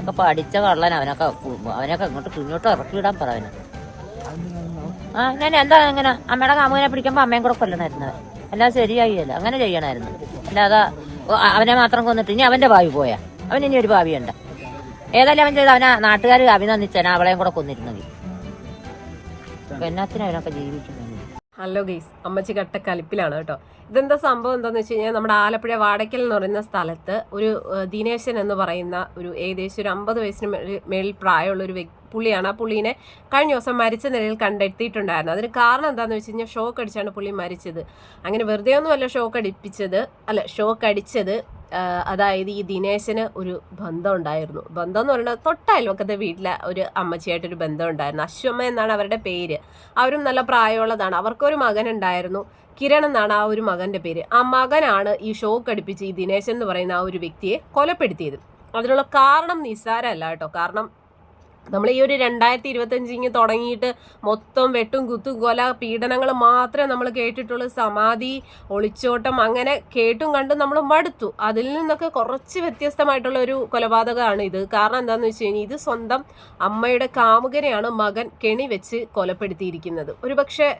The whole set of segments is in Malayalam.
ഒക്കെ പഠിച്ച കള്ളൻ. അവനൊക്കെ ഇങ്ങോട്ട് ഇറക്കി വിടാൻ പറവന്. ഞാൻ എന്താ അങ്ങനെ അമ്മയുടെ കാമുകനെ പിടിക്കുമ്പോ അമ്മയും കൂടെ കൊല്ലണമായിരുന്നു. അല്ലാതെ ശരിയായില്ല, അങ്ങനെ ചെയ്യണമായിരുന്നു. അല്ലാതെ അവനെ മാത്രം കൊന്നിട്ട് ഇനി അവന്റെ ഭാവി പോയാ അവൻ ഇനി ഒരു ഭാവിയുണ്ട്. ഏതായാലും അവൻ ചെയ്ത അവനെ നാട്ടുകാർ അഭിനന്ദിച്ചാൽ അവളെയും കൂടെ കൊന്നിരുന്നെങ്കിൽ. എന്നാത്തിനും അവനൊക്കെ ജീവിക്കുന്നത്. ഹലോ ഗൈസ്, അമ്മച്ചി കട്ടക്കലിപ്പിലാണ് കേട്ടോ. ഇതെന്താ സംഭവം എന്താന്ന് വെച്ച് കഴിഞ്ഞാൽ, നമ്മുടെ ആലപ്പുഴ വാടക്കൽ എന്ന് പറയുന്ന സ്ഥലത്ത് ഒരു ദിനേശൻ എന്ന് പറയുന്ന ഒരു ഏകദേശം ഒരു 50 വയസ്സിന് മേളിൽ പ്രായമുള്ള ഒരു പുള്ളിയാണ്. ആ പുള്ളീനെ കഴിഞ്ഞ ദിവസം മരിച്ച നിലയിൽ കണ്ടെത്തിയിട്ടുണ്ടായിരുന്നു. അതിന് കാരണം എന്താണെന്ന് വെച്ച് കഴിഞ്ഞാൽ, ഷോക്ക് അടിച്ചാണ് പുള്ളി മരിച്ചത്. അങ്ങനെ വെറുതെ ഒന്നുമല്ല ഷോക്ക് അടിച്ചത്. അതായത് ഈ ദിനേശന് ഒരു ബന്ധം ഉണ്ടായിരുന്നു. ബന്ധം എന്ന് പറയുന്നത് തൊട്ടയൽവക്കത്തെ വീട്ടിലെ ഒരു അമ്മച്ചിയായിട്ടൊരു ബന്ധം ഉണ്ടായിരുന്നു. അശ്വമ്മ എന്നാണ് അവരുടെ പേര്. അവരും നല്ല പ്രായമുള്ളതാണ്. അവർക്കൊരു മകൻ ഉണ്ടായിരുന്നു, കിരൺ എന്നാണ് ആ ഒരു മകന്റെ പേര്. ആ മകനാണ് ഈ ഷോക്ക് അടിപ്പിച്ച് ഈ ദിനേശൻ എന്ന് പറയുന്ന ആ ഒരു വ്യക്തിയെ കൊലപ്പെടുത്തിയത്. അതിനുള്ള കാരണം നിസ്സാരമല്ല കേട്ടോ. കാരണം നമ്മൾ ഈ ഒരു 2025 തുടങ്ങിയിട്ട് മൊത്തം വെട്ടും കുത്തും കൊല പീഡനങ്ങൾ മാത്രമേ നമ്മൾ കേട്ടിട്ടുള്ളൂ. സമാധി, ഒളിച്ചോട്ടം, അങ്ങനെ കേട്ടും കണ്ടും നമ്മൾ മടുത്തു. അതിൽ നിന്നൊക്കെ കുറച്ച് വ്യത്യസ്തമായിട്ടുള്ള ഒരു കൊലപാതകമാണ് ഇത്. കാരണം എന്താണെന്ന് വെച്ച് കഴിഞ്ഞാൽ, ഇത് സ്വന്തം അമ്മയുടെ കാമുകനെയാണ് മകൻ കെണി വെച്ച് കൊലപ്പെടുത്തിയിരിക്കുന്നത്. ഒരു പക്ഷേ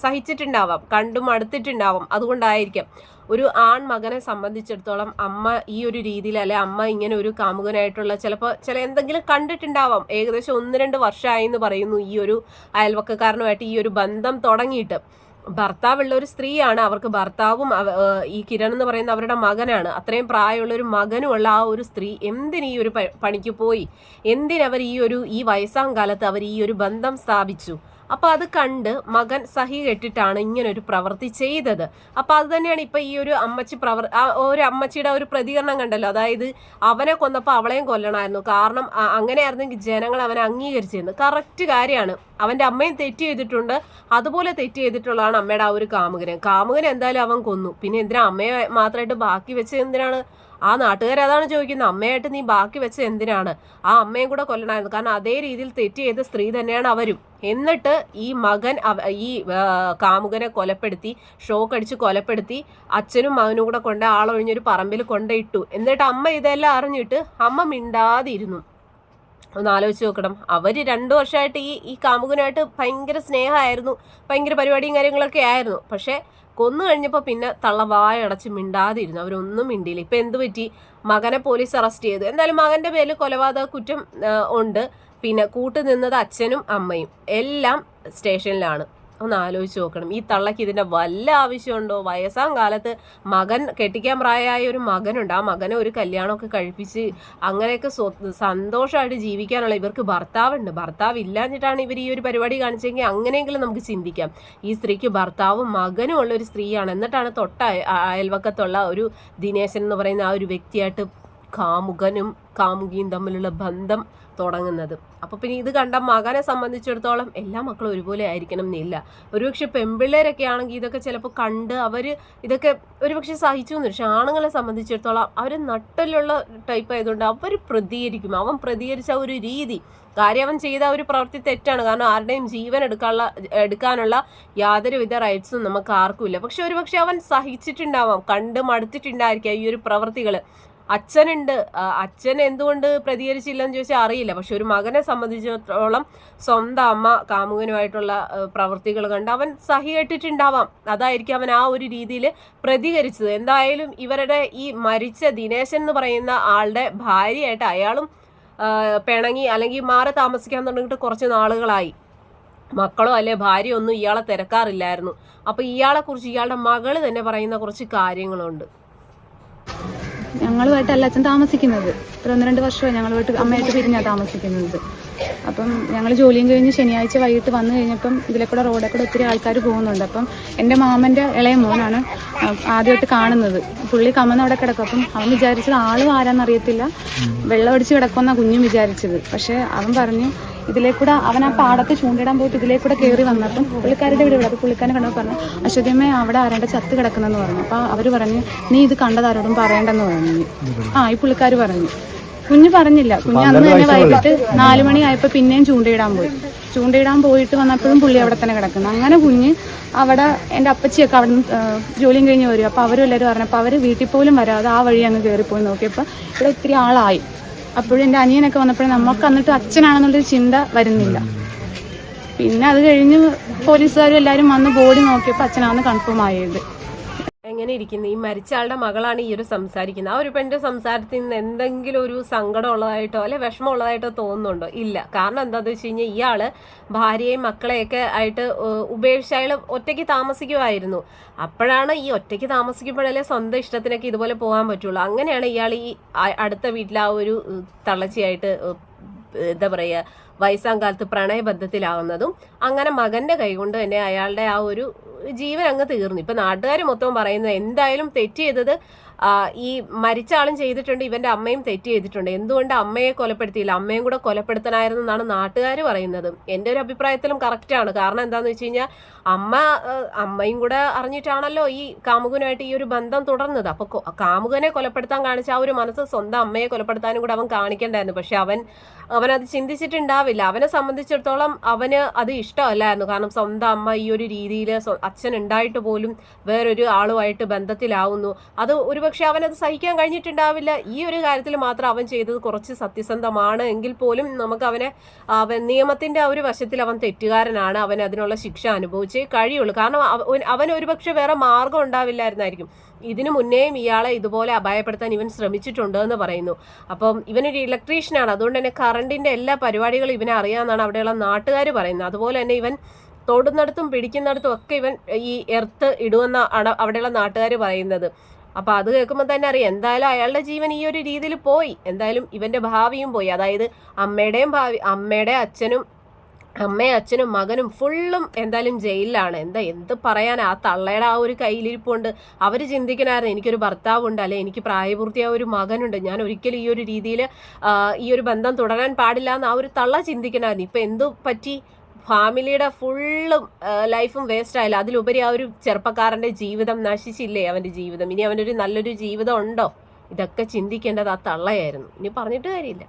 സഹിച്ചിട്ടുണ്ടാവാം, കണ്ടും അടുത്തിട്ടുണ്ടാവാം. അതുകൊണ്ടായിരിക്കാം ഒരു ആൺമകനെ സംബന്ധിച്ചിടത്തോളം അമ്മ ഈ ഒരു രീതിയിൽ, അല്ലെ അമ്മ ഇങ്ങനെ ഒരു കാമുകനായിട്ടുള്ള ചില എന്തെങ്കിലും കണ്ടിട്ടുണ്ടാവാം. ഏകദേശം 1-2 വർഷമായി എന്ന് പറയുന്നു ഈ ഒരു അയൽവക്കക്കാരനുമായിട്ട് ഈ ഒരു ബന്ധം തുടങ്ങിയിട്ട്. ഭർത്താവുള്ള ഒരു സ്ത്രീയാണ്. അവർക്ക് ഭർത്താവും ഈ കിരൺ എന്ന് പറയുന്ന അവരുടെ മകനാണ്. അത്രയും പ്രായമുള്ള ഒരു മകനുമുള്ള ആ ഒരു സ്ത്രീ എന്തിന് ഈ ഒരു പണിക്ക് പോയി? എന്തിനവർ ഈ വയസ്സാം കാലത്ത് അവർ ഈ ഒരു ബന്ധം സ്ഥാപിച്ചു? അപ്പൊ അത് കണ്ട് മകൻ സഹി കെട്ടിട്ടാണ് ഇങ്ങനൊരു പ്രവൃത്തി ചെയ്തത്. അപ്പൊ അത് തന്നെയാണ് ഇപ്പൊ ഈ ഒരു അമ്മച്ചിയുടെ ഒരു പ്രതികരണം കണ്ടല്ലോ. അതായത് അവനെ കൊന്നപ്പോൾ അവളെയും കൊല്ലണമായിരുന്നു. കാരണം അങ്ങനെയായിരുന്നെങ്കിൽ ജനങ്ങൾ അവനെ അംഗീകരിച്ചിരുന്നു. കറക്റ്റ് കാര്യമാണ്. അവന്റെ അമ്മയും തെറ്റ് ചെയ്തിട്ടുണ്ട്, അതുപോലെ തെറ്റ് ചെയ്തിട്ടുള്ളതാണ് അമ്മയുടെ ആ ഒരു കാമുകനെ എന്തായാലും അവൻ കൊന്നു. പിന്നെ എന്തിനാ അമ്മയെ മാത്രമായിട്ട് ബാക്കി വെച്ച് എന്തിനാണ്? ആ നാട്ടുകാർ അതാണ് ചോദിക്കുന്നത്. അമ്മയായിട്ട് നീ ബാക്കി വെച്ച് എന്തിനാണ്? ആ അമ്മയും കൂടെ കൊല്ലണമായിരുന്നു. കാരണം അതേ രീതിയിൽ തെറ്റ് ചെയ്ത സ്ത്രീ തന്നെയാണ് അവരും. എന്നിട്ട് ഈ മകൻ ഈ കാമുകനെ കൊലപ്പെടുത്തി, ഷോക്ക് അടിച്ച് കൊലപ്പെടുത്തി, അച്ഛനും മകനും കൂടെ കൊണ്ട് ആളൊഴിഞ്ഞൊരു പറമ്പിൽ കൊണ്ടിട്ടു. എന്നിട്ട് അമ്മ ഇതെല്ലാം അറിഞ്ഞിട്ട് അമ്മ മിണ്ടാതിരുന്നു. ഒന്ന് ആലോചിച്ച് നോക്കണം. അവർ 2 വർഷമായിട്ട് ഈ കാമുകനായിട്ട് ഭയങ്കര സ്നേഹമായിരുന്നു, ഭയങ്കര പരിപാടിയും കാര്യങ്ങളൊക്കെ ആയിരുന്നു. പക്ഷേ കൊന്നു കഴിഞ്ഞപ്പോൾ പിന്നെ തള്ള വായ അടച്ച് മിണ്ടാതിരുന്നു. അവരൊന്നും മിണ്ടിയില്ല. ഇപ്പം എന്ത് പറ്റി? മകനെ പോലീസ് അറസ്റ്റ് ചെയ്തു. എന്തായാലും മകൻ്റെ പേരിൽ കൊലപാതക കുറ്റം ഉണ്ട്. പിന്നെ കൂട്ടുനിന്നത് അച്ഛനും അമ്മയും എല്ലാം സ്റ്റേഷനിലാണ്. ഒന്ന് ആലോചിച്ച് നോക്കണം. ഈ തള്ളക്ക് ഇതിൻ്റെ വല്ല ആവശ്യമുണ്ടോ? വയസ്സാം കാലത്ത് മകൻ കെട്ടിക്കാൻ പ്രായമായ ഒരു മകനുണ്ട്. ആ മകനെ ഒരു കല്യാണമൊക്കെ കഴിപ്പിച്ച് അങ്ങനെയൊക്കെ സന്തോഷമായിട്ട് ജീവിക്കാനുള്ള ഇവർക്ക് ഭർത്താവുണ്ട്. ഭർത്താവ് ഇല്ലാഞ്ഞിട്ടാണ് ഇവർ ഈ ഒരു പരിപാടി കാണിച്ചെങ്കിൽ അങ്ങനെയെങ്കിലും നമുക്ക് ചിന്തിക്കാം. ഈ സ്ത്രീക്ക് ഭർത്താവും മകനും ഉള്ള ഒരു സ്ത്രീയാണ്. എന്നിട്ടാണ് അയൽവക്കത്തുള്ള ഒരു ദിനേശൻ എന്ന് പറയുന്ന ആ ഒരു വ്യക്തിയായിട്ട് കാമുകനും കാമുകിയും തമ്മിലുള്ള ബന്ധം തുടങ്ങുന്നത്. അപ്പോൾ പിന്നെ ഇത് കണ്ട മകനെ സംബന്ധിച്ചിടത്തോളം എല്ലാ മക്കളും ഒരുപോലെ ആയിരിക്കണം എന്നില്ല. ഒരുപക്ഷെ പെൺപിള്ളേരൊക്കെ ആണെങ്കിൽ ഇതൊക്കെ ചിലപ്പോൾ കണ്ട് അവർ ഇതൊക്കെ ഒരുപക്ഷെ സഹിച്ചു എന്ന്. പക്ഷെ ആണുങ്ങളെ സംബന്ധിച്ചിടത്തോളം അവർ നട്ടലുള്ള ടൈപ്പ് ആയതുകൊണ്ട് അവർ പ്രതികരിക്കും. അവൻ പ്രതികരിച്ച ഒരു രീതി, കാര്യം അവൻ ചെയ്ത ഒരു പ്രവൃത്തി തെറ്റാണ്. കാരണം ആരുടെയും ജീവൻ എടുക്കാനുള്ള യാതൊരുവിധ റൈറ്റ്സും നമുക്ക് ആർക്കുമില്ല. പക്ഷെ ഒരുപക്ഷെ അവൻ സഹിച്ചിട്ടുണ്ടാവാം, കണ്ട് മടുത്തിട്ടുണ്ടായിരിക്കാം ഈ ഒരു പ്രവൃത്തികൾ. അച്ഛനുണ്ട്, അച്ഛൻ എന്തുകൊണ്ട് പ്രതികരിച്ചില്ലെന്ന് ചോദിച്ചാൽ അറിയില്ല. പക്ഷെ ഒരു മകനെ സംബന്ധിച്ചിടത്തോളം സ്വന്തം അമ്മ കാമുകനുമായിട്ടുള്ള പ്രവൃത്തികൾ കണ്ട് അവൻ സഹി കെട്ടിട്ടുണ്ടാവാം. അതായിരിക്കും അവൻ ആ ഒരു രീതിയിൽ പ്രതികരിച്ചത്. എന്തായാലും ഇവരുടെ ഈ മരിച്ച ദിനേശൻ എന്ന് പറയുന്ന ആളുടെ ഭാര്യയായിട്ട് അയാളും പിണങ്ങി അല്ലെങ്കിൽ മാറി താമസിക്കാൻ തുടങ്ങിയിട്ട് കുറച്ച് നാളുകളായി. മക്കളോ അല്ലെ ഭാര്യയോ ഒന്നും ഇയാളെ തിരക്കാറില്ലായിരുന്നു. അപ്പോൾ ഇയാളെക്കുറിച്ച് ഇയാളുടെ മകള് തന്നെ പറയുന്ന കുറച്ച് കാര്യങ്ങളുണ്ട്. ഞങ്ങളുമായിട്ടല്ല അച്ഛൻ താമസിക്കുന്നത്. ഒരു 1-2 വർഷമായി ഞങ്ങളുമായിട്ട് അമ്മയായിട്ട് പിരിഞ്ഞാണ് താമസിക്കുന്നത്. അപ്പം ഞങ്ങൾ ജോലിയും കഴിഞ്ഞ് ശനിയാഴ്ച വൈകിട്ട് വന്നു കഴിഞ്ഞപ്പം ഇതിലെ കൂടെ റോഡിൽ കൂടെ ഒത്തിരി ആൾക്കാർ പോകുന്നുണ്ട്. അപ്പം എൻ്റെ മാമൻ്റെ ഇളയ മോനാണ് ആദ്യമായിട്ട് കാണുന്നത്. പുള്ളി കമന്ന് അവിടെ കിടക്കും. അപ്പം അവൻ വിചാരിച്ചത് ആളും ആരാന്നറിയത്തില്ല, വെള്ളം അടിച്ച് കിടക്കുമെന്നാണ് കുഞ്ഞും വിചാരിച്ചത്. പക്ഷെ അവൻ പറഞ്ഞു ഇതിലേക്കൂടെ അവൻ ആ പാടത്ത് ചൂണ്ടിടാൻ പോയിട്ട് ഇതിലേക്കൂടെ കയറി വന്നപ്പം പുള്ളിക്കാരുടെ വീട്. അപ്പോൾ പുള്ളിക്കാരനെ കണ്ടപ്പോൾ പറഞ്ഞു, അശ്വതിയമ്മേ അവിടെ ആരാണ്ട് ചത്ത് കിടക്കുന്നെന്ന് പറഞ്ഞു. അപ്പോൾ അവർ പറഞ്ഞു, നീ ഇത് കണ്ടതാരോടും പറയണ്ടെന്ന് പറഞ്ഞു. ഈ പുള്ളിക്കാർ പറഞ്ഞു. കുഞ്ഞ് പറഞ്ഞില്ല. കുഞ്ഞ് അന്ന് തന്നെ വൈകിട്ട് 4 മണിയായപ്പോൾ പിന്നെയും ചൂണ്ടയിടാൻ പോയിട്ട് വന്നപ്പോഴും പുള്ളി അവിടെ തന്നെ കിടക്കുന്നു. അങ്ങനെ കുഞ്ഞ് അവിടെ എൻ്റെ അപ്പച്ചിയൊക്കെ അവിടെ നിന്ന് ജോലിയും കഴിഞ്ഞ് വരും. അപ്പോൾ അവരും എല്ലാവരും പറഞ്ഞപ്പോൾ അവർ വീട്ടിൽ പോലും വരാതെ ആ വഴി അങ്ങ് കയറിപ്പോയി നോക്കിയപ്പോൾ ഇവിടെ ഒത്തിരി ആളായി. അപ്പോഴും എൻ്റെ അനിയനൊക്കെ വന്നപ്പോഴും നമുക്ക് എന്നിട്ട് അച്ഛനാണെന്നുള്ളൊരു ചിന്ത വരുന്നില്ല. പിന്നെ അത് കഴിഞ്ഞ് പോലീസുകാരും എല്ലാവരും വന്ന് ബോഡി നോക്കിയപ്പോൾ അച്ഛനാണെന്ന് കൺഫേം ആയത്. എങ്ങനെ ഇരിക്കുന്നു? ഈ മരിച്ച ആളുടെ മകളാണ് ഈ ഒരു സംസാരിക്കുന്നത്. ആ ഒരു പെണ്ണിന്റെ സംസാരത്തിൽ നിന്ന് എന്തെങ്കിലും ഒരു സങ്കടം ഉള്ളതായിട്ടോ അല്ലെ വിഷമം ഉള്ളതായിട്ടോ തോന്നുന്നുണ്ടോ? ഇല്ല. കാരണം എന്താണെന്ന് വെച്ച് കഴിഞ്ഞാൽ ഇയാള് ഭാര്യയും മക്കളെയൊക്കെ ആയിട്ട് ഉപേക്ഷിച്ച് അയാൾ ഒറ്റയ്ക്ക് താമസിക്കുമായിരുന്നു. അപ്പോഴാണ് ഈ ഒറ്റയ്ക്ക് താമസിക്കുമ്പോഴല്ലേ സ്വന്തം ഇഷ്ടത്തിനൊക്കെ ഇതുപോലെ പോകാൻ പറ്റുള്ളൂ. അങ്ങനെയാണ് ഇയാൾ ഈ അടുത്ത വീട്ടിൽ ആ ഒരു തള്ളച്ചിയായിട്ട് എന്താ പറയുക വയസ്സാം കാലത്ത് പ്രണയബദ്ധത്തിലാവുന്നതും അങ്ങനെ മകന്റെ കൈകൊണ്ട് തന്നെ അയാളുടെ ആ ഒരു ജീവൻ അങ്ങ് തീർന്നു. ഇപ്പൊ നാട്ടുകാർ മൊത്തം പറയുന്നത് എന്തായാലും തെറ്റ് ചെയ്തത് ഈ മരിച്ച ആളും ചെയ്തിട്ടുണ്ട്, ഇവന്റെ അമ്മയും തെറ്റ് ചെയ്തിട്ടുണ്ട്. എന്തുകൊണ്ട് അമ്മയെ കൊലപ്പെടുത്തിയില്ല, അമ്മയും കൂടെ കൊലപ്പെടുത്തണമായിരുന്നു എന്നാണ് നാട്ടുകാർ പറയുന്നത്. എൻ്റെ ഒരു അഭിപ്രായത്തിലും കറക്റ്റാണ്. കാരണം എന്താന്ന് വെച്ച് കഴിഞ്ഞാൽ അമ്മയും കൂടെ അറിഞ്ഞിട്ടാണല്ലോ ഈ കാമുകനുമായിട്ട് ഈ ഒരു ബന്ധം തുടർന്നത്. അപ്പൊ കാമുകനെ കൊലപ്പെടുത്താൻ കാണിച്ച ആ ഒരു മനസ്സ് സ്വന്തം അമ്മയെ കൊലപ്പെടുത്താനും കൂടെ അവൻ കാണിക്കണ്ടായിരുന്നു. പക്ഷെ അവനത് ചിന്തിച്ചിട്ടുണ്ടാവില്ല. അവനെ സംബന്ധിച്ചിടത്തോളം അവന് അത് ഇഷ്ടമല്ലായിരുന്നു. കാരണം സ്വന്തം അമ്മ ഈ ഒരു രീതിയിൽ അച്ഛൻ ഉണ്ടായിട്ട് പോലും വേറൊരു ആളുമായിട്ട് ബന്ധത്തിലാവുന്നു. അത് ഒരുപക്ഷെ അവനത് സഹിക്കാൻ കഴിഞ്ഞിട്ടുണ്ടാവില്ല. ഈ ഒരു കാര്യത്തിൽ മാത്രം അവൻ ചെയ്തത് കുറച്ച് സത്യസന്ധമാണ് എങ്കിൽ പോലും നമുക്ക് അവൻ നിയമത്തിന്റെ ആ ഒരു വശത്തിൽ അവൻ തെറ്റുകാരനാണ്. അവൻ അതിനുള്ള ശിക്ഷ അനുഭവിച്ചേ കഴിയുള്ളൂ. കാരണം അവൻ ഒരുപക്ഷെ വേറെ മാർഗം ഉണ്ടാവില്ലായിരുന്നായിരിക്കും. ഇതിനു മുന്നേയും ഇയാളെ ഇതുപോലെ അപായപ്പെടുത്താൻ ഇവൻ ശ്രമിച്ചിട്ടുണ്ട് എന്ന് പറയുന്നു. അപ്പം ഇവനൊരു ഇലക്ട്രീഷ്യനാണ്. അതുകൊണ്ട് തന്നെ കറണ്ടിന്റെ എല്ലാ പരിപാടികളും ഇവനെ അറിയാമെന്നാണ് അവിടെയുള്ള നാട്ടുകാർ പറയുന്നത്. അതുപോലെ തന്നെ ഇവൻ തൊടുന്നിടത്തും പിടിക്കുന്നിടത്തും ഒക്കെ ഇവൻ ഈ എർത്ത് ഇടുമെന്നാണ് അവിടെയുള്ള നാട്ടുകാർ പറയുന്നത്. അപ്പൊ അത് കേൾക്കുമ്പോൾ തന്നെ അറിയാം എന്തായാലും അയാളുടെ ജീവൻ ഈ ഒരു രീതിയിൽ പോയി. എന്തായാലും ഇവന്റെ ഭാവിയും പോയി. അതായത് അമ്മയുടെയും ഭാവി, അമ്മയും അച്ഛനും മകനും ഫുള്ളും എന്തായാലും ജയിലിലാണ്. എന്ത് പറയാൻ, ആ തള്ളയുടെ ആ ഒരു കയ്യിലിരിപ്പുണ്ട്. അവർ ചിന്തിക്കണമായിരുന്നു എനിക്കൊരു ഭർത്താവുണ്ട്, അല്ലെ എനിക്ക് പ്രായപൂർത്തിയായ ഒരു മകനുണ്ട്, ഞാൻ ഒരിക്കലും ഈ ഒരു രീതിയിൽ ഈ ഒരു ബന്ധം തുടരാൻ പാടില്ല എന്ന് ആ ഒരു തള്ള ചിന്തിക്കണമായിരുന്നു. ഇപ്പൊ എന്തു പറ്റി? ഫാമിലിയുടെ ഫുള്ളും ലൈഫും വേസ്റ്റ് ആയില്ല. അതിലുപരി ആ ഒരു ചെറുപ്പക്കാരന്റെ ജീവിതം നശിച്ചില്ലേ, അവന്റെ ജീവിതം. ഇനി അവനൊരു നല്ലൊരു ജീവിതം ഉണ്ടോ? ഇതൊക്കെ ചിന്തിക്കേണ്ടത് ആ തള്ളയായിരുന്നു. ഇനി പറഞ്ഞിട്ട് കാര്യമില്ല.